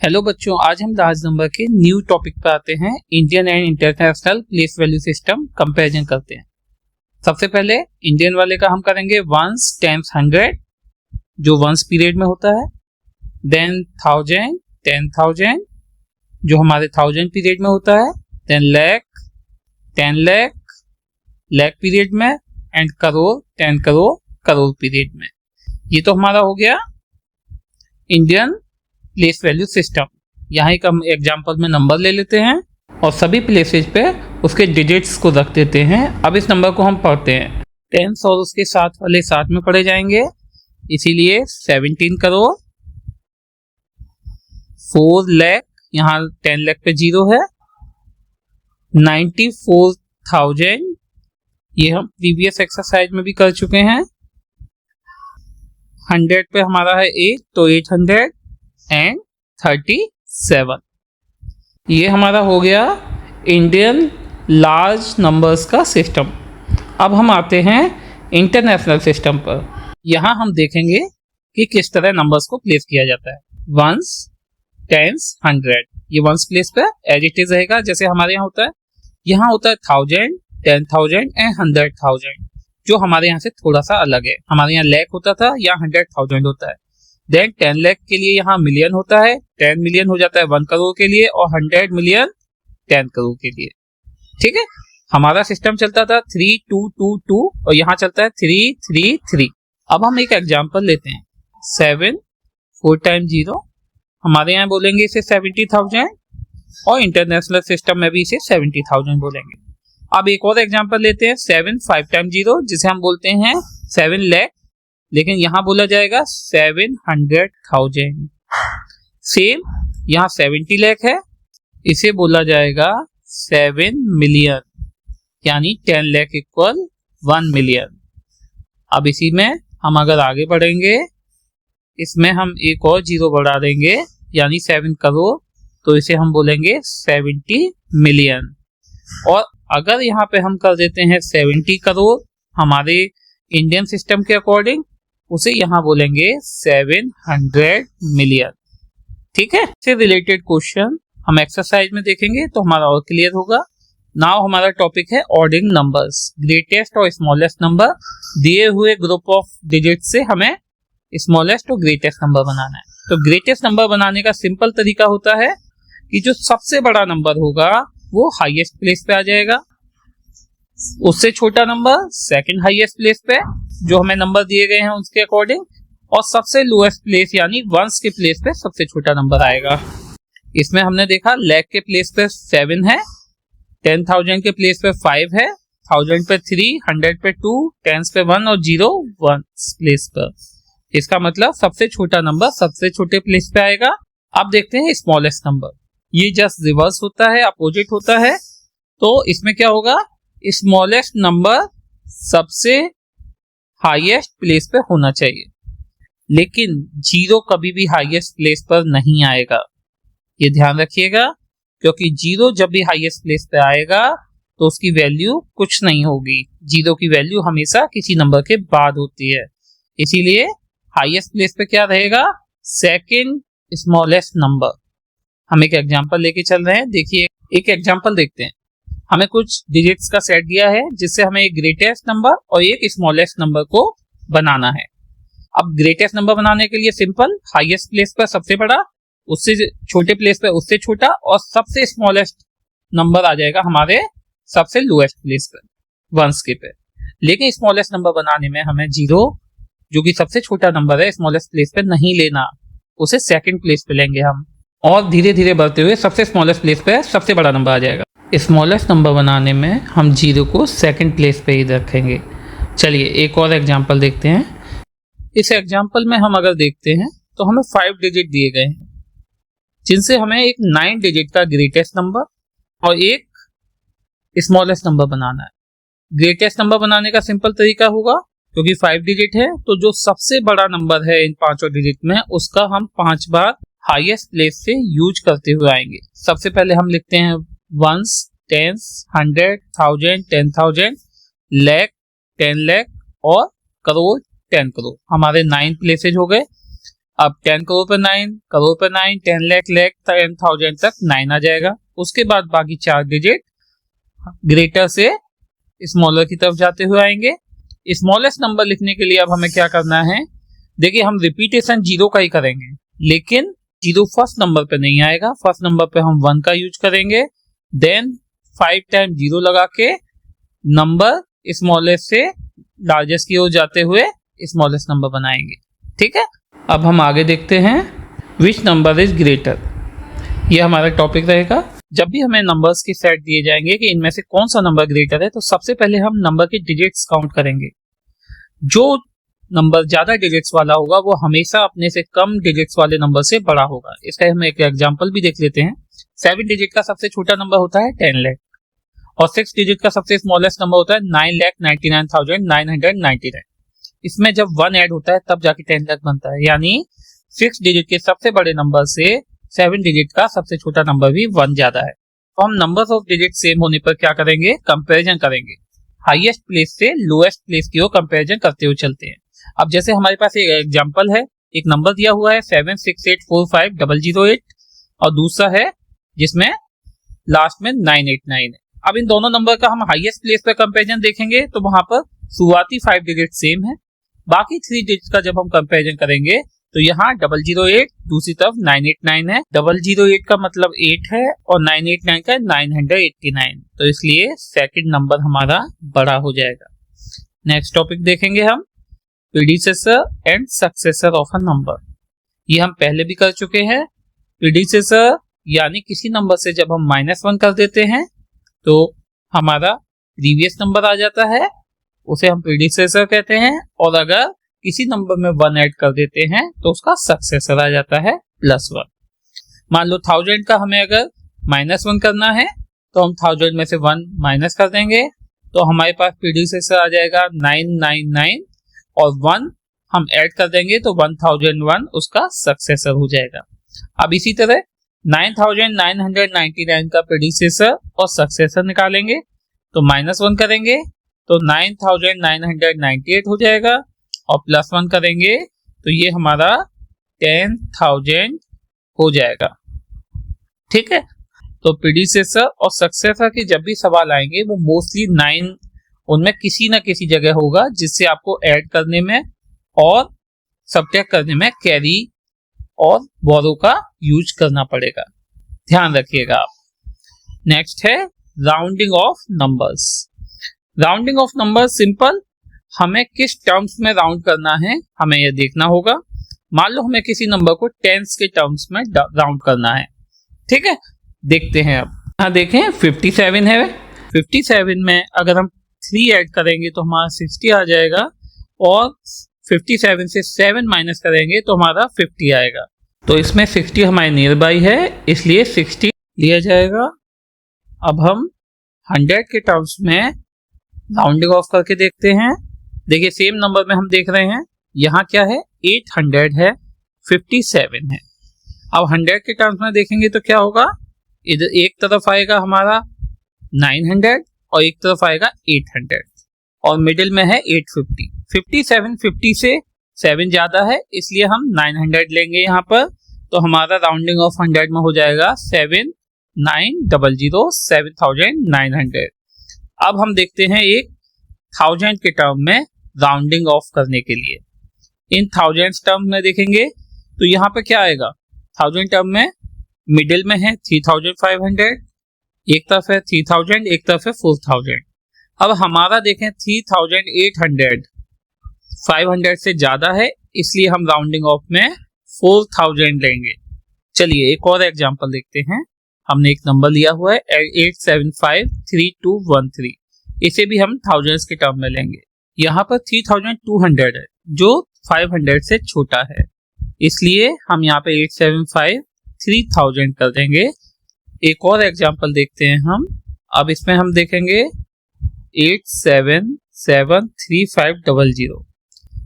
Hello बच्चों, आज हम लास्ट नंबर के न्यू टॉपिक पे आते हैं। Indian and international place value system comparison करते हैं। सबसे पहले इंडियन वाले का हम करेंगे वंस, टेंस, 100 जो वंस पीरियड में होता है। देन 1000, 10,000 जो हमारे 1000 पीरियड में होता है। देन लाख, 10 लाख, लाख पीरियड में। एंड करोड़, 10 करोड़, करोड़ पीरियड में। ये तो हमारा हो गया इंडियन प्लेस वैल्यू सिस्टम। यहाँ एक हम एग्जांपल में नंबर ले लेते हैं और सभी प्लेसेज पे उसके डिजिट्स को रख देते हैं। अब इस नंबर को हम पढ़ते हैं। टेंस और उसके साथ वाले साथ में पढ़े जाएंगे, इसीलिए 17 करोड़, 4 लाख, यहाँ 10 लाख पे 0 है। 94,000, ये हम प्रीवियस एक्सरसाइज में भी कर चुके हैं। 100 पे हमारा है 8, तो 800 एंड 37। ये हमारा हो गया इंडियन लार्ज नंबर्स का सिस्टम। अब हम आते हैं इंटरनेशनल सिस्टम पर। यहाँ हम देखेंगे कि किस तरह नंबर्स को प्लेस किया जाता है। वंस, टेंस, 100, ये वंस प्लेस पे एज इट इज रहेगा जैसे हमारे यहाँ होता है। यहाँ होता है 1000, 10,000 एंड 100,000, जो हमारे यहाँ से थोड़ा सा अलग है। हमारे यहाँ लाख होता था, यहाँ 100,000 होता है। देन 10 लाख के लिए यहाँ मिलियन होता है, 10 मिलियन हो जाता है 1 करोड़ के लिए, और 100 मिलियन 10 करोड़ के लिए। ठीक है, हमारा सिस्टम चलता था 3222 और यहाँ चलता है 333। अब हम एक एग्जांपल लेते हैं। 7 4 टाइम 0, हमारे यहाँ बोलेंगे इसे 70,000 और इंटरनेशनल सिस्टम में भी इसे 70,000 बोलेंगे। अब एक और एग्जांपल लेते हैं। 7 5 टाइम 0, जिसे हम बोलते हैं 7 लाख, लेकिन यहां बोला जाएगा 700,000। सेम यहां 70 लाख है, इसे बोला जाएगा 7 मिलियन, यानी 10 लाख इक्वल 1 मिलियन। अब इसी में हम अगर आगे बढ़ेंगे, इसमें हम एक और 0 बढ़ा देंगे, यानी 7 करोड़, तो इसे हम बोलेंगे 70 मिलियन। और अगर यहाँ पे हम कर देते हैं 70 करोड़ हमारे इंडियन सिस्टम के अकॉर्डिंग, उसे यहाँ बोलेंगे 700 मिलियन। ठीक है, इससे रिलेटेड क्वेश्चन हम एक्सरसाइज में देखेंगे तो हमारा और क्लियर होगा। नाउ हमारा टॉपिक है ऑर्डिंग नंबर्स। ग्रेटेस्ट और स्मॉलेस्ट नंबर दिए हुए ग्रुप ऑफ डिजिट से हमें स्मॉलेस्ट और ग्रेटेस्ट नंबर बनाना है। तो ग्रेटेस्ट नंबर बनाने का सिंपल तरीका होता है कि जो सबसे बड़ा नंबर होगा वो हाईएस्ट प्लेस पे आ जाएगा, उससे छोटा नंबर सेकंड हाईएस्ट प्लेस पे जो हमें नंबर दिए गए हैं उसके अकॉर्डिंग, और सबसे लोएस्ट प्लेस यानी वंस के प्लेस पे सबसे छोटा नंबर आएगा। इसमें हमने देखा लाख के प्लेस पे 7 है, 10,000 के प्लेस पे 5 है, 1000 पे 3, 100 पे 2, 10 पे 1 और 0 वंस प्लेस पर। इसका मतलब सबसे छोटा नंबर सबसे छोटे प्लेस पे आएगा। अब देखते हैं स्मॉलेस्ट नंबर। ये जस्ट रिवर्स होता है, अपोजिट होता है। तो इसमें क्या होगा, स्मॉलेस्ट नंबर सबसे हाईएस्ट प्लेस पे होना चाहिए, लेकिन 0 कभी भी हाईएस्ट प्लेस पर नहीं आएगा। ये ध्यान रखिएगा, क्योंकि 0 जब भी हाईएस्ट प्लेस पे आएगा तो उसकी वैल्यू कुछ नहीं होगी। 0 की वैल्यू हमेशा किसी नंबर के बाद होती है। इसीलिए हाईएस्ट प्लेस पे क्या रहेगा, सेकंड स्मॉलेस्ट नंबर। हम एक एग्जांपल लेके चल रहे हैं। देखिए, एक एग्जांपल देखते हैं। हमें कुछ डिजिट्स का सेट दिया है जिससे हमें एक ग्रेटेस्ट नंबर और एक स्मॉलेस्ट नंबर को बनाना है। अब ग्रेटेस्ट नंबर बनाने के लिए सिंपल, हाईएस्ट प्लेस पर सबसे बड़ा, उससे छोटे प्लेस पर उससे छोटा, और सबसे स्मॉलेस्ट नंबर आ जाएगा हमारे सबसे लोएस्ट प्लेस पर, वंस के पे। लेकिन स्मॉलेस्ट नंबर बनाने में हमें 0 जो कि सबसे छोटा नंबर है स्मॉलेस्ट प्लेस पे नहीं लेना, उसे सेकंड प्लेस पे लेंगे हम, और धीरे धीरे बढ़ते हुए सबसे स्मॉलेस्ट प्लेस पे सबसे बड़ा नंबर आ जाएगा। स्मॉलेस्ट नंबर बनाने में हम 0 को सेकंड प्लेस पे ही रखेंगे। चलिए एक और एग्जांपल देखते हैं। इस एग्जांपल में हम अगर देखते हैं तो हमें 5 डिजिट दिए गए हैं, जिनसे हमें एक 9 डिजिट का ग्रेटेस्ट नंबर और एक स्मॉलेस्ट नंबर बनाना है। ग्रेटेस्ट नंबर बनाने का सिंपल तरीका होगा, क्योंकि 5 डिजिट है तो जो सबसे बड़ा नंबर है इन 5 डिजिट में उसका हम 5 बार हाईएस्ट प्लेस से यूज करते हुए आएंगे। सबसे पहले हम लिखते हैं वंस, टेंस, 100, 1000, 10,000, लाख, 10 लाख और करोड़, 10 करोड़। हमारे 9 प्लेसेज हो गए। अब 10 करोड़ पे 9, करोड़ पे 9, 10 लाख, 10,000 तक 9 आ जाएगा। उसके बाद बाकी 4 डिजिट ग्रेटर से स्मॉलर की तरफ जाते हुए आएंगे। स्मॉलेस्ट नंबर लिखने के लिए अब हमें क्या करना है, देखिए हम रिपीटेशन 0 का ही करेंगे, लेकिन 0 फर्स्ट नंबर पे नहीं आएगा। फर्स्ट नंबर पे हम 1 का यूज करेंगे, देन 5 टाइम 0 लगा के नंबर स्मॉलेस्ट से लार्जेस्ट की ओर जाते हुए स्मॉलेस्ट नंबर बनाएंगे। ठीक है, अब हम आगे देखते हैं विच नंबर इज ग्रेटर। ये हमारा टॉपिक रहेगा। जब भी हमें नंबर्स के सेट दिए जाएंगे कि इनमें से कौन सा नंबर ग्रेटर है, तो सबसे पहले हम नंबर के डिजिट्स काउंट करेंगे। जो नंबर ज्यादा डिजिट्स वाला होगा वो हमेशा अपने से कम डिजिट्स वाले नंबर से बड़ा होगा। इसका हम एक एग्जांपल भी देख लेते हैं। 7 डिजिट का सबसे छोटा नंबर होता है 10 लाख और 6 डिजिट का सबसे स्मॉलेस्ट नंबर होता है 9,99,999। इसमें जब 1 ऐड होता है तब जाके 10 लाख बनता है, यानी 6 डिजिट के सबसे बड़े नंबर से 7 डिजिट का सबसे छोटा नंबर भी 1 ज्यादा है। तो हम नंबर्स ऑफ डिजिट सेम होने पर क्या करेंगे, कंपैरिजन करेंगे। हाईएस्ट प्लेस से लोएस्ट प्लेस की ओर कंपैरिजन करते हुए चलते हैं। अब जैसे हमारे पास एक एग्जांपल है, एक नंबर दिया हुआ है 76845,008 और दूसरा है जिसमें लास्ट में 989 है। अब इन दोनों नंबर का हम हाईएस्ट प्लेस पर कंपैरिजन देखेंगे तो वहां पर शुरुआती 5 डिजिट सेम है, बाकी 3 डिजिट का जब हम कंपैरिजन करेंगे तो यहाँ 008 दूसरी तरफ 989 है। 008 का मतलब 8 है और 989 का 989, तो इसलिए सेकंड नंबर हमारा बड़ा हो जाएगा। नेक्स्ट टॉपिक देखेंगे हम predecessor and successor of a number. ये हम पहले भी कर चुके हैं। प्रीडिसेसर यानी किसी नंबर से जब हम -1 कर देते हैं तो हमारा प्रीवियस नंबर आ जाता है, उसे हम प्रीडिसेसर कहते हैं। और अगर किसी नंबर में 1 ऐड कर देते हैं तो उसका सक्सेसर आ जाता है +1। मान लो 1000 का हमें अगर -1 करना है तो हम 1000 में से 1 माइनस कर देंगे तो हमारे पास प्रीडिसेसर आ जाएगा 999 और 1 हम ऐड कर देंगे तो 1001 उसका सक्सेसर हो जाएगा। अब इसी तरह 9999 का प्रीडिसेसर और सक्सेसर निकालेंगे तो -1 करेंगे तो 9998 हो जाएगा और +1 करेंगे तो ये हमारा 10,000 हो जाएगा। ठीक है, तो प्रीडिसेसर और सक्सेसर के जब भी सवाल आएंगे वो मोस्टली 9 उनमें किसी न किसी जगह होगा जिससे आपको ऐड करने में और सब्ट्रैक्ट करने में कैरी और बोरो का यूज करना पड़ेगा, ध्यान रखिएगा आप। नेक्स्ट है rounding off numbers. Rounding off numbers simple, हमें किस टर्म्स में राउंड करना है हमें यह देखना होगा। मान लो हमें किसी नंबर को टेंस के टर्म्स में राउंड करना है। ठीक है, देखते हैं। अब यहाँ देखें 57 है, 57 में अगर हम 3 ऐड करेंगे तो हमारा 60 आ जाएगा और 57 से 7 माइनस करेंगे तो हमारा 50 आएगा। तो इसमें 60 हमारे नियर बाई है इसलिए 60 लिया जाएगा। अब हम 100 के टर्म्स में राउंडिंग ऑफ करके देखते हैं। देखिए सेम नंबर में हम देख रहे हैं यहाँ क्या है, 800 है, 57 है। अब 100 के टर्म्स में देखेंगे तो क्या होगा, इधर एक तरफ आएगा हमारा 900 और एक तरफ आएगा 800 और मिडिल में है 850। 57 50 से 7 ज्यादा है इसलिए हम 900 लेंगे यहाँ पर, तो हमारा राउंडिंग ऑफ 100 में हो जाएगा 7900 7900। अब हम देखते हैं एक 1000 के टर्म में राउंडिंग ऑफ करने के लिए। इन 1000 टर्म में देखेंगे तो यहाँ पे क्या आएगा, 1000 टर्म में मिडिल में है 3500, एक तरफ है 3000, एक तरफ है 4000। अब हमारा देखें 3800 500 से ज्यादा है इसलिए हम राउंडिंग ऑफ में 4000 लेंगे। चलिए एक और एग्जांपल देखते हैं। हमने एक नंबर लिया हुआ है 8753213, इसे भी हम थाउजेंड्स के टर्म में लेंगे। यहाँ पर 3200 है जो 500 से छोटा है इसलिए हम यहाँ पे 875 3000 कर देंगे। एक और एग्जांपल देखते हैं हम। अब इसमें हम देखेंगे 8773500।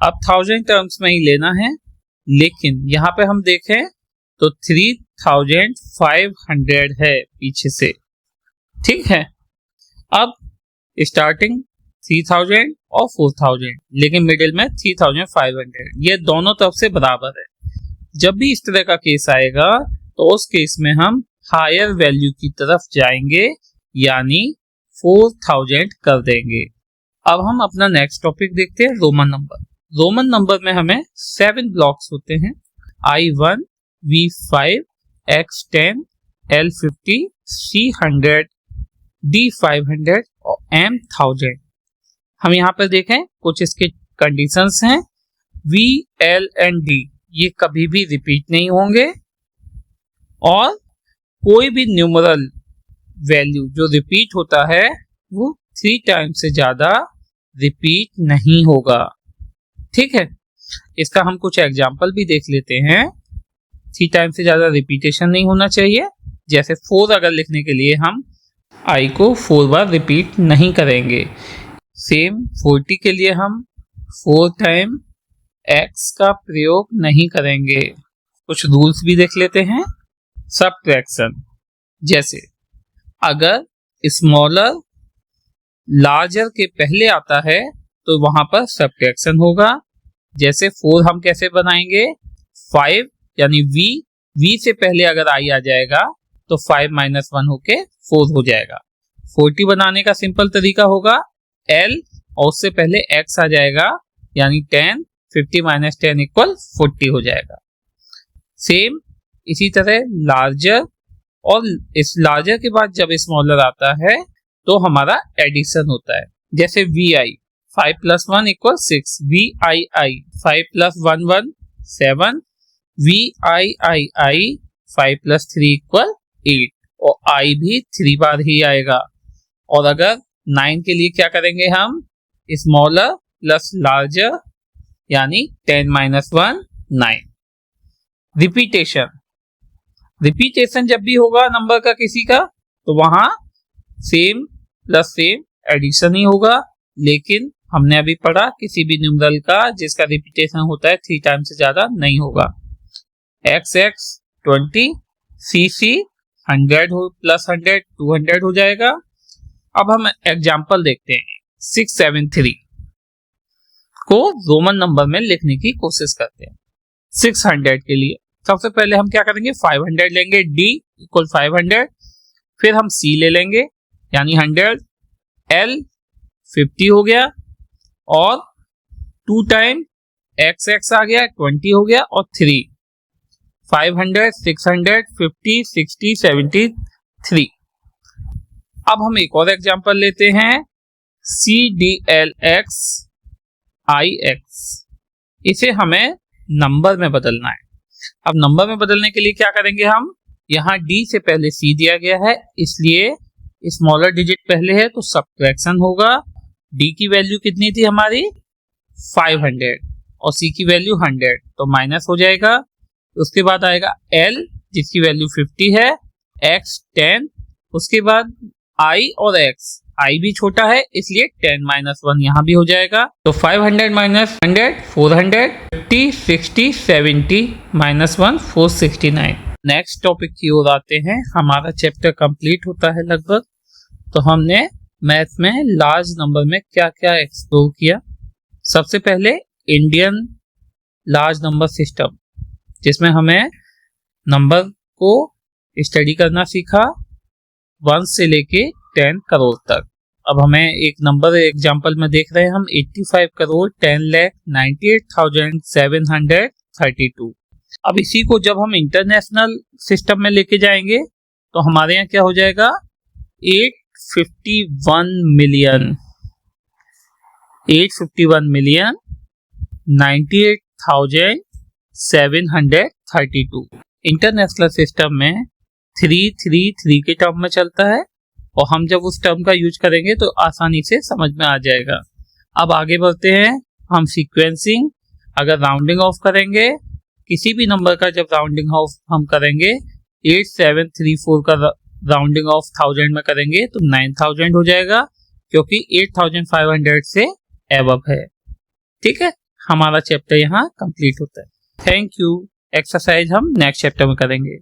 अब 1000 टर्म्स में ही लेना है, लेकिन यहाँ पे हम देखें तो 3500 है पीछे से। ठीक है, अब स्टार्टिंग 3000 और 4000 लेकिन मिडिल में 3500, ये दोनों तरफ से बराबर है जब भी इस तरह का केस आएगा तो उस केस में हम हायर वैल्यू की तरफ जाएंगे, यानी 4000 कर देंगे। अब हम अपना नेक्स्ट टॉपिक देखते हैं, रोमन नंबर। रोमन नंबर में हमें 7 ब्लॉक्स होते हैं, I1, V5, X10, L50, C100, D500 और M1000। हम यहाँ पर देखें कुछ इसके कंडीशंस हैं। V, L एंड D ये कभी भी रिपीट नहीं होंगे और कोई भी न्यूमरल वैल्यू जो रिपीट होता है वो 3 टाइम्स से ज्यादा रिपीट नहीं होगा। ठीक है, इसका हम कुछ एग्जाम्पल भी देख लेते हैं। 3 टाइम्स से ज्यादा रिपीटेशन नहीं होना चाहिए। जैसे 4 अगर लिखने के लिए हम I को 4 बार रिपीट नहीं करेंगे। सेम 40 के लिए हम 4 टाइम X का प्रयोग नहीं करेंगे। कुछ रूल्स भी देख लेते हैं। सबट्रैक्शन, जैसे अगर स्मॉलर लार्जर के पहले आता है तो वहां पर सबट्रैक्शन होगा। जैसे 4 हम कैसे बनाएंगे, 5 यानी V से पहले अगर I आ जाएगा तो 5 - 1 होके 4 हो जाएगा। 40 बनाने का सिंपल तरीका होगा L और उससे पहले X आ जाएगा, यानी 10, 50 - 10 = 40 हो जाएगा। सेम इसी तरह लार्जर, और इस लार्जर के बाद जब स्मॉलर आता है तो हमारा एडिशन होता है। जैसे VI 5 + 1 = 6, VII 5 + 1 1 7, VIII 5 + 3 = 8 और I भी 3 बार ही आएगा। और अगर 9 के लिए क्या करेंगे हम, स्मॉलर प्लस लार्जर यानी 10 - 1 9। रिपीटेशन जब भी होगा नंबर का किसी का तो वहां सेम प्लस सेम एडिशन ही होगा। लेकिन हमने अभी पढ़ा किसी भी न्यूमरल का जिसका रिपीटेशन होता है 3 टाइम्स से ज्यादा नहीं होगा। XX 20, CC 100 प्लस 100 200 हो जाएगा। अब हम एग्जाम्पल देखते हैं। 673 को रोमन नंबर में लिखने की कोशिश करते हैं। 600 के लिए सबसे पहले हम क्या करेंगे, 500 लेंगे, D = 500, फिर हम C ले लेंगे यानी 100, L 50 हो गया और 2 टाइम XX आ गया 20 हो गया और 3 500 600 50 60 73। अब हम एक और एग्जांपल लेते हैं, CDLX IX। इसे हमें नंबर में बदलना है। अब नंबर में बदलने के लिए क्या करेंगे हम, यहाँ D से पहले C दिया गया है इसलिए स्मॉलर डिजिट पहले है तो सबट्रैक्शन होगा। D की वैल्यू कितनी थी हमारी 500 और C की वैल्यू 100 तो माइनस हो जाएगा। उसके बाद आएगा L जिसकी वैल्यू 50 है, X 10, उसके बाद I और X, I भी छोटा है इसलिए 10 - 1 यहाँ भी हो जाएगा। तो 500 - 100 400, 50 60 70 -1 469। नेक्स्ट टॉपिक की ओर आते हैं। हमारा चैप्टर कंप्लीट होता है लगभग। तो हमने मैथ में लार्ज नंबर में क्या क्या एक्सप्लोर किया। सबसे पहले इंडियन लार्ज नंबर सिस्टम, जिसमें हमें नंबर को स्टडी करना सीखा 1 से लेके 10 करोड़ तक। अब हमें एक नंबर एग्जांपल में देख रहे हैं हम 85 करोड़ 10,98,732। अब इसी को जब हम इंटरनेशनल सिस्टम में लेके जाएंगे तो हमारे यहाँ क्या हो जाएगा 851 मिलियन 98,732। इंटरनेशनल सिस्टम में 333 के टर्म में चलता है और हम जब उस टर्म का यूज करेंगे तो आसानी से समझ में आ जाएगा। अब आगे बढ़ते हैं हम सीक्वेंसिंग। अगर राउंडिंग ऑफ करेंगे किसी भी नंबर का, जब राउंडिंग ऑफ हम करेंगे 8734 का राउंडिंग ऑफ 1000 में करेंगे तो 9000 हो जाएगा क्योंकि 8500 से एबव है। ठीक है, हमारा चैप्टर यहाँ कंप्लीट होता है। Thank you. एक्सरसाइज हम नेक्स्ट चैप्टर में करेंगे।